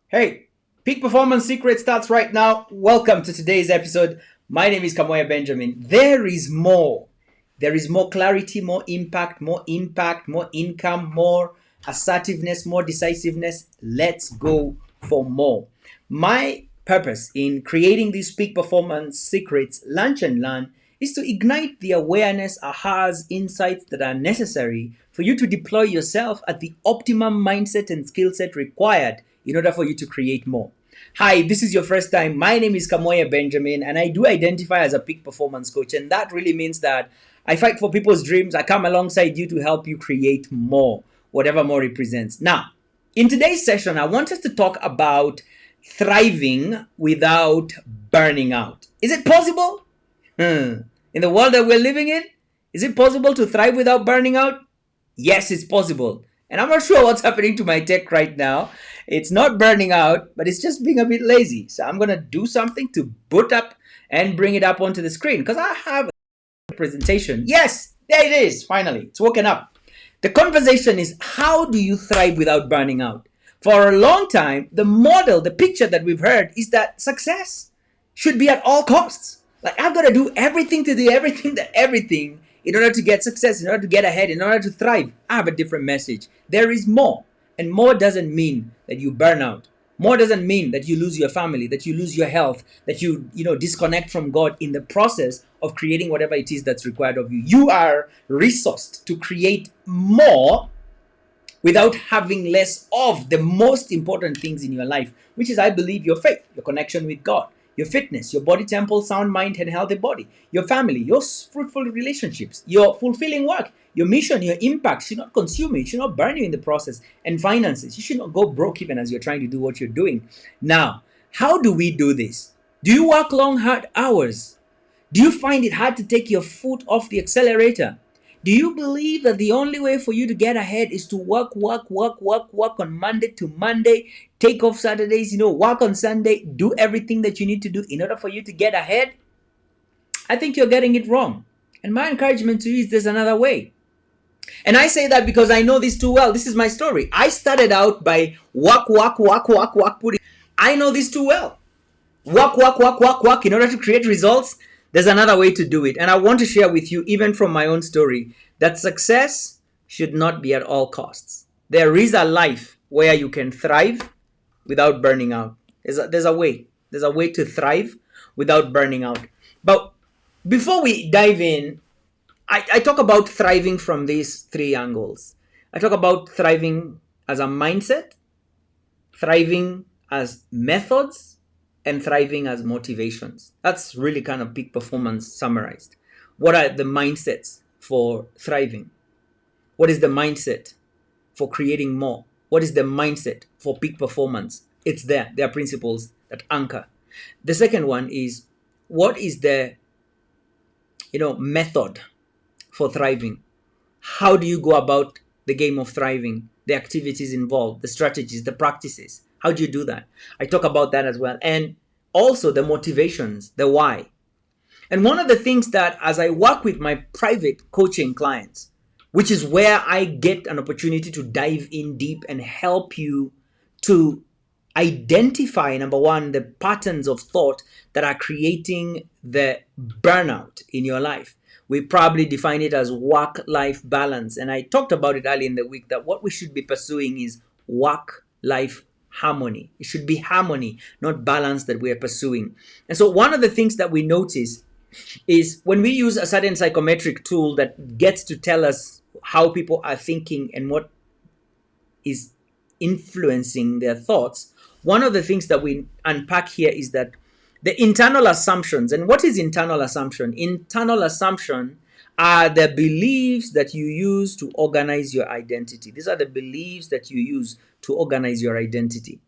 Hey, Peak Performance Secret starts right now. Welcome to today's episode. My name is Kamoye Benjamin. There is more. There is more clarity, more impact, more income, more assertiveness, more decisiveness. Let's go for more. My purpose in creating these Peak Performance Secrets Lunch and Learn is to ignite the awareness, ahas, insights that are necessary for you to deploy yourself at the optimum mindset and skill set required in order for you to create more. Hi, this is your first time. My name is Kamoye Benjamin, and I do identify as a peak performance coach. And that really means that I fight for people's dreams. I come alongside you to help you create more, whatever more represents. Now, in today's session, I want us to talk about thriving without burning out. Is it possible? In the world that we're living in, is it possible to thrive without burning out? Yes, it's possible. And I'm not sure what's happening to my tech right now. It's not burning out, but it's just being a bit lazy. So I'm going to do something to boot up and bring it up onto the screen because I have a presentation. Yes, there it is. Finally, it's woken up. The conversation is, how do you thrive without burning out? For a long time, the model, the picture that we've heard is that success should be at all costs. Like, I've got to do everything in order to get success, in order to get ahead, in order to thrive. I have a different message. There is more. And more doesn't mean that you burn out. More doesn't mean that you lose your family, that you lose your health, that you disconnect from God in the process of creating whatever it is that's required of you. You are resourced to create more without having less of the most important things in your life, which is, I believe, your faith, your connection with God, your fitness, your body temple, sound mind, and healthy body, your family, your fruitful relationships, your fulfilling work, your mission, your impact should not consume you, it should not burn you in the process, and finances. You should not go broke even as you're trying to do what you're doing. Now, how do we do this? Do you work long, hard hours? Do you find it hard to take your foot off the accelerator? Do you believe that the only way for you to get ahead is to work on Monday to Monday, take off Saturdays, work on Sunday, do everything that you need to do in order for you to get ahead? I think you're getting it wrong. And my encouragement to you is there's another way. And I say that because I know this too well. This is my story. I started out by work, putting. I know this too well. Work in order to create results. There's another way to do it. And I want to share with you, even from my own story, that success should not be at all costs. There is a life where you can thrive without burning out. There's a way. There's a way to thrive without burning out. But before we dive in, I talk about thriving from these three angles. I talk about thriving as a mindset, thriving as methods, and thriving as motivations. That's really kind of peak performance summarized. What are the mindsets for thriving? What is the mindset for creating more? What is the mindset for peak performance? It's there. There are principles that anchor. The second one is, what is the method for thriving? How do you go about the game of thriving? The activities involved, the strategies, the practices. How do you do that? I talk about that as well. And also the motivations, the why. And one of the things that, as I work with my private coaching clients, which is where I get an opportunity to dive in deep and help you to identify, number one, the patterns of thought that are creating the burnout in your life. We probably define it as work-life balance. And I talked about it earlier in the week that what we should be pursuing is work-life harmony. It should be harmony, not balance, that we are pursuing. And so one of the things that we notice is when we use a certain psychometric tool that gets to tell us how people are thinking and what is influencing their thoughts, one of the things that we unpack here is that the internal assumptions. And what is internal assumption? Internal assumption are the beliefs that you use to organize your identity. These are the beliefs that you use to organize your identity.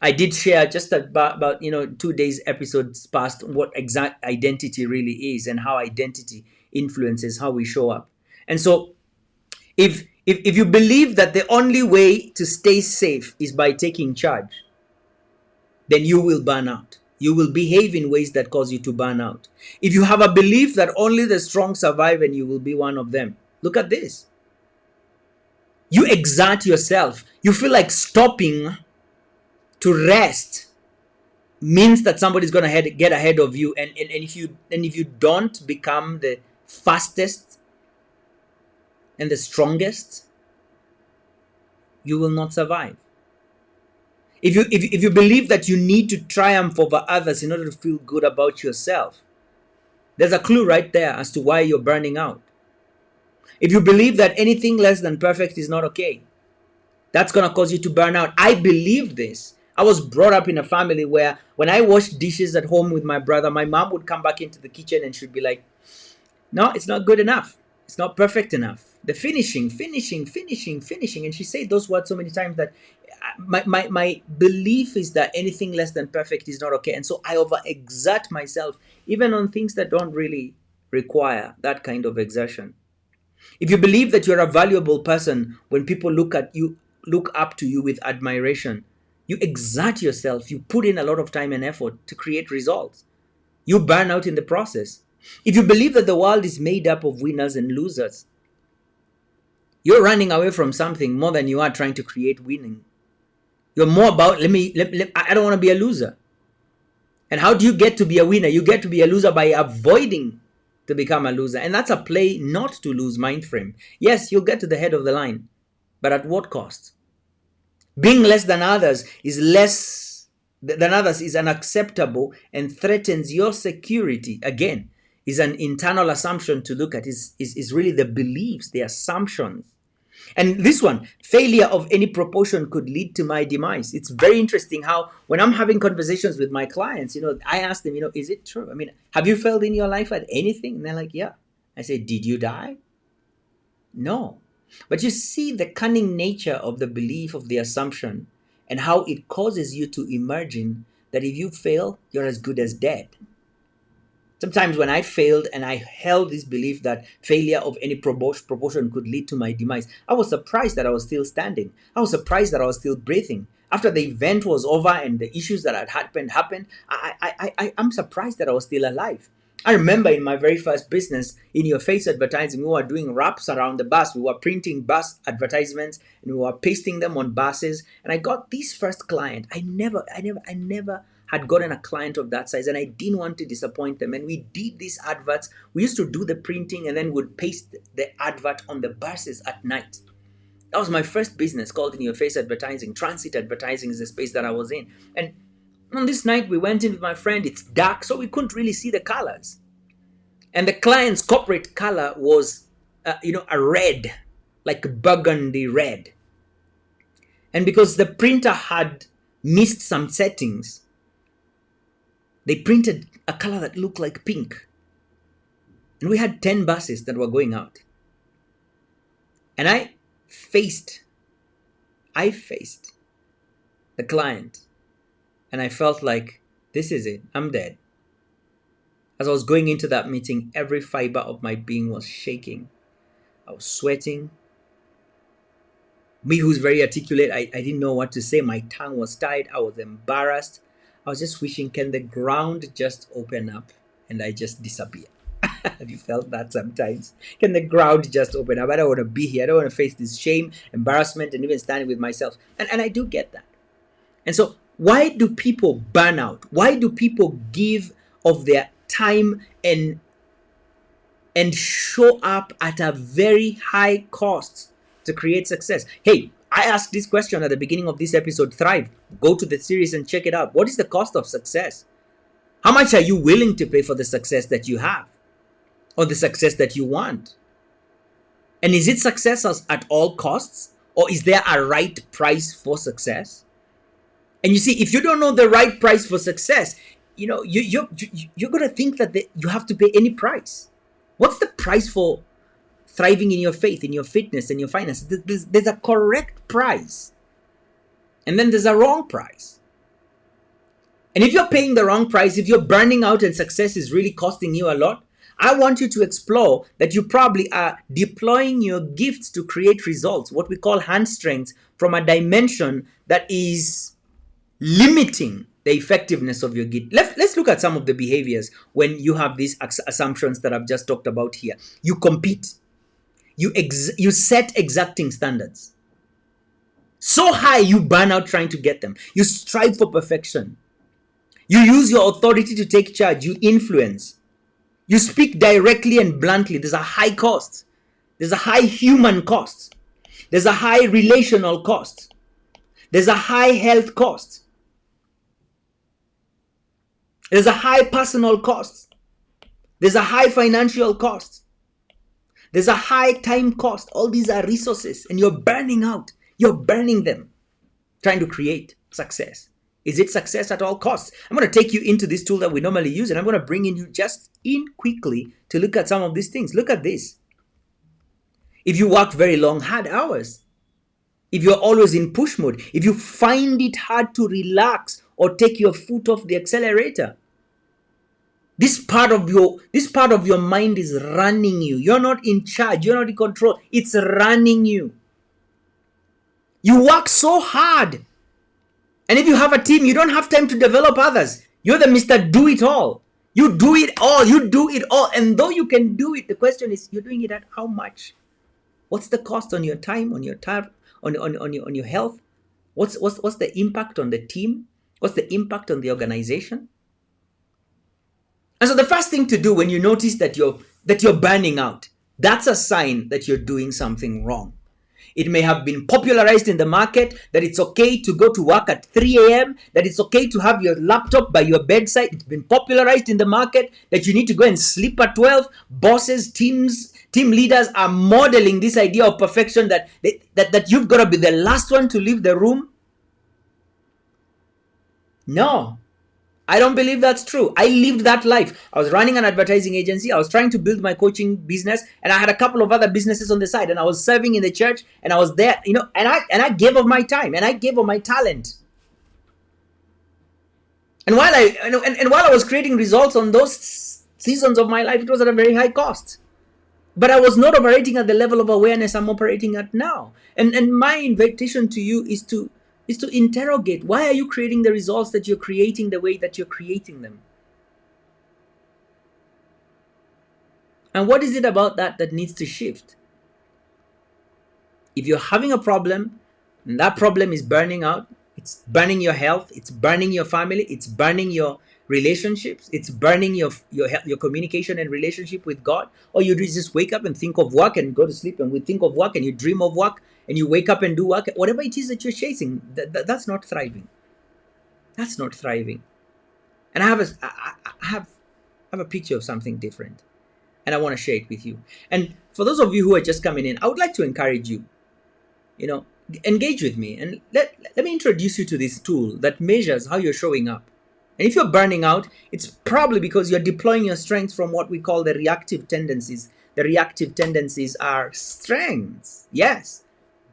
I did share just about 2 days episodes past what exact identity really is and how identity influences how we show up. And so if you believe that the only way to stay safe is by taking charge, then you will burn out. You will behave in ways that cause you to burn out. If you have a belief that only the strong survive and you will be one of them, look at this. You exert yourself. You feel like stopping To rest means that somebody's going to get ahead of you, and if you don't become the fastest and the strongest, you will not survive. If you believe that you need to triumph over others in order to feel good about yourself, there's a clue right there as to why you're burning out. If you believe that anything less than perfect is not okay, that's going to cause you to burn out. I believe this. I was brought up in a family where when I washed dishes at home with my brother, my mom would come back into the kitchen and she'd be like, no, it's not good enough. It's not perfect enough. The finishing. And she said those words so many times that my belief is that anything less than perfect is not okay. And so I overexert myself, even on things that don't really require that kind of exertion. If you believe that you're a valuable person, when people look up to you with admiration, you exert yourself, you put in a lot of time and effort to create results. You burn out in the process. If you believe that the world is made up of winners and losers, you're running away from something more than you are trying to create winning. You're more about, I don't want to be a loser. And how do you get to be a winner? You get to be a loser by avoiding to become a loser. And that's a play not to lose mind frame. Yes, you'll get to the head of the line, but at what cost? Being less than others is unacceptable and threatens your security. Again, is an internal assumption to look at. Is really the beliefs, the assumptions. And this one, failure of any proportion could lead to my demise. It's very interesting how when I'm having conversations with my clients, I ask them, is it true? I mean, have you failed in your life at anything? And they're like, yeah. I say, did you die? No. But you see the cunning nature of the belief, of the assumption, and how it causes you to imagine that if you fail, you're as good as dead. Sometimes when I failed and I held this belief that failure of any proportion could lead to my demise, I was surprised that I was still standing. I was surprised that I was still breathing. After the event was over and the issues that had happened, I'm surprised that I was still alive. I remember in my very first business, in your face advertising, we were doing wraps around the bus. We were printing bus advertisements and we were pasting them on buses. And I got this first client. I never had gotten a client of that size, and I didn't want to disappoint them. And we did these adverts. We used to do the printing and then would paste the advert on the buses at night. That was my first business, called In Your Face Advertising. Transit advertising is the space that I was in. And on this night, we went in with my friend. It's dark, so we couldn't really see the colors. And the client's corporate color was, a red, like a burgundy red. And because the printer had missed some settings, they printed a color that looked like pink. And we had 10 buses that were going out. And I faced the client. And I felt like, this is it. I'm dead. As I was going into that meeting, every fiber of my being was shaking. I was sweating. Me, who's very articulate, I didn't know what to say. My tongue was tied. I was embarrassed. I was just wishing, can the ground just open up and I just disappear? Have you felt that sometimes? Can the ground just open up? I don't want to be here. I don't want to face this shame, embarrassment, and even standing with myself. And I do get that. And so why do people burn out? Why do people give of their time and show up at a very high cost to create success? Hey, I asked this question at the beginning of this episode, Thrive. Go to the series and check it out. What is the cost of success? How much are you willing to pay for the success that you have or the success that you want? And is it success at all costs, or is there a right price for success? And you see, if you don't know the right price for success, you're going to think that you have to pay any price. What's the price for thriving in your faith, in your fitness, and your finances? There's a correct price. And then there's a wrong price. And if you're paying the wrong price, if you're burning out and success is really costing you a lot, I want you to explore that you probably are deploying your gifts to create results, what we call hand strengths, from a dimension that is limiting the effectiveness of your gift. Let's look at some of the behaviors when you have these assumptions that I've just talked about here. You compete. You set exacting standards. So high, you burn out trying to get them. You strive for perfection. You use your authority to take charge. You influence. You speak directly and bluntly. There's a high cost. There's a high human cost. There's a high relational cost. There's a high health cost. There's a high personal cost. There's a high financial cost. There's a high time cost. All these are resources, and you're burning out. You're burning them trying to create success. Is it success at all costs? I'm going to take you into this tool that we normally use, and I'm going to bring in you just in quickly to look at some of these things. Look at this. If you work very long, hard hours, if you're always in push mode, if you find it hard to relax or take your foot off the accelerator, this part of your mind is running you. You're not in charge. You're not in control. It's running you. You work so hard. And if you have a team, you don't have time to develop others. You're the Mr. Do It All. You do it all. You do it all. And though you can do it, the question is, you're doing it at how much? What's the cost on your time, on your time, on your health? What's the impact on the team? What's the impact on the organization? And so the first thing to do when you notice that you're burning out, that's a sign that you're doing something wrong. It may have been popularized in the market that it's okay to go to work at 3 a.m., that it's okay to have your laptop by your bedside. It's been popularized in the market that you need to go and sleep at 12. Bosses, team leaders are modeling this idea of perfection that you've got to be the last one to leave the room. No, I don't believe that's true. I lived that life. I was running an advertising agency. I was trying to build my coaching business, and I had a couple of other businesses on the side, and I was serving in the church, and I was there, and I gave of my time, and I gave of my talent. And while I was creating results on those seasons of my life, it was at a very high cost. But I was not operating at the level of awareness I'm operating at now. And my invitation to you is to interrogate, why are you creating the results that you're creating the way that you're creating them? And what is it about that needs to shift? If you're having a problem, and that problem is burning out, it's burning your health, it's burning your family, it's burning your relationships, it's burning your communication and relationship with God, or you just wake up and think of work and go to sleep and we think of work and you dream of work and you wake up and do work, whatever it is that you're chasing, that's not thriving. That's not thriving. And I have a picture of something different, and I want to share it with you. And for those of you who are just coming in, I would like to encourage you, engage with me, and let me introduce you to this tool that measures how you're showing up. And if you're burning out, it's probably because you're deploying your strengths from what we call the reactive tendencies. The reactive tendencies are strengths, yes,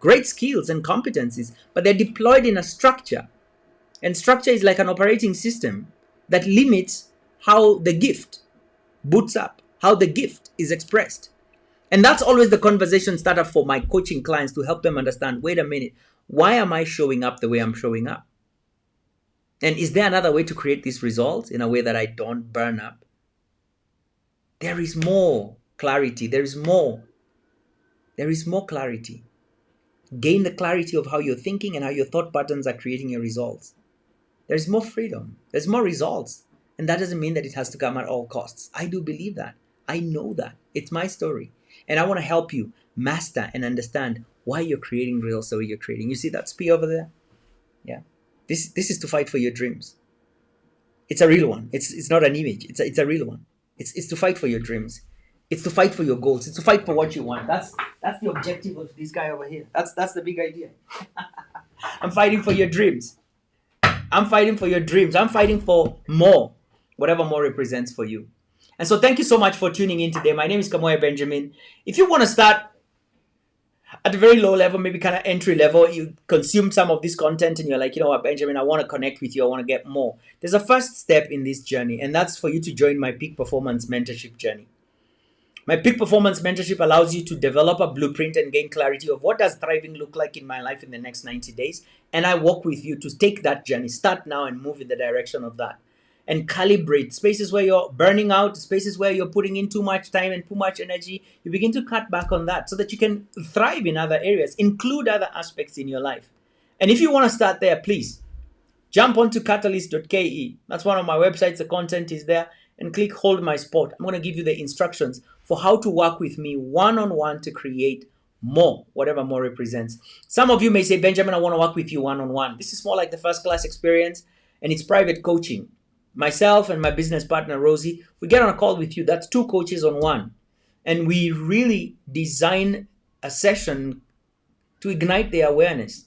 great skills and competencies, but they're deployed in a structure. And structure is like an operating system that limits how the gift boots up, how the gift is expressed. And that's always the conversation starter for my coaching clients, to help them understand, wait a minute, why am I showing up the way I'm showing up? And is there another way to create these results in a way that I don't burn up? There is more clarity. There is more clarity. Gain the clarity of how you're thinking and how your thought patterns are creating your results. There's more freedom. There's more results. And that doesn't mean that it has to come at all costs. I do believe that. I know that. It's my story. And I want to help you master and understand why you're creating results the way you're creating. You see that P over there? Yeah. This is to fight for your dreams. It's a real one. It's not an image. It's a real one. It's to fight for your dreams. It's to fight for your goals. It's to fight for what you want. That's the objective of this guy over here. That's the big idea. I'm fighting for your dreams. I'm fighting for your dreams. I'm fighting for more, whatever more represents for you. And so thank you so much for tuning in today. My name is Kamoye Benjamin. If you want to start at a very low level, maybe kind of entry level, you consume some of this content and you're like, you know what, Benjamin, I want to connect with you. I want to get more. There's a first step in this journey, and that's for you to join my Peak Performance Mentorship journey. My Peak Performance Mentorship allows you to develop a blueprint and gain clarity of what does thriving look like in my life in the next 90 days. And I work with you to take that journey, start now and move in the direction of that. And calibrate spaces where you're burning out, spaces where you're putting in too much time and too much energy. You begin to cut back on that so that you can thrive in other areas, include other aspects in your life. And if you want to start there, please jump onto catalyst.ke. That's one of my websites. The content is there. And click hold my spot. I'm going to give you the instructions for how to work with me one-on-one to create more, whatever more represents. Some of you may say, Benjamin, I want to work with you one-on-one. This is more like the first class experience, and it's private coaching. Myself and my business partner, Rosie, we get on a call with you. That's 2 coaches on 1. And we really design a session to ignite the awareness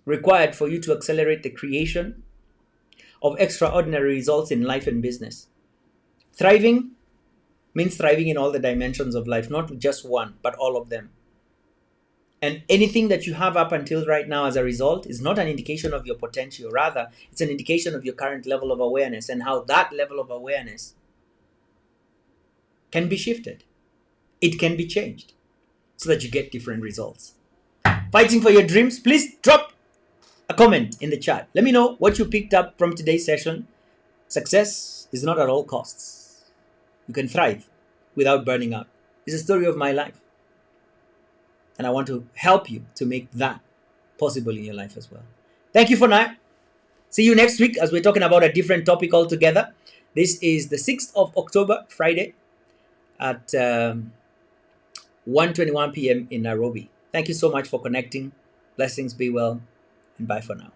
required for you to accelerate the creation of extraordinary results in life and business. Thriving means thriving in all the dimensions of life, not just one, but all of them. And anything that you have up until right now as a result is not an indication of your potential. Rather, it's an indication of your current level of awareness and how that level of awareness can be shifted. It can be changed so that you get different results. Fighting for your dreams, please drop a comment in the chat. Let me know what you picked up from today's session. Success is not at all costs. You can thrive without burning out. It's a story of my life. And I want to help you to make that possible in your life as well. Thank you for now. See you next week as we're talking about a different topic altogether. This is the 6th of October, Friday at 1:21 p.m. in Nairobi. Thank you so much for connecting. Blessings, be well, and bye for now.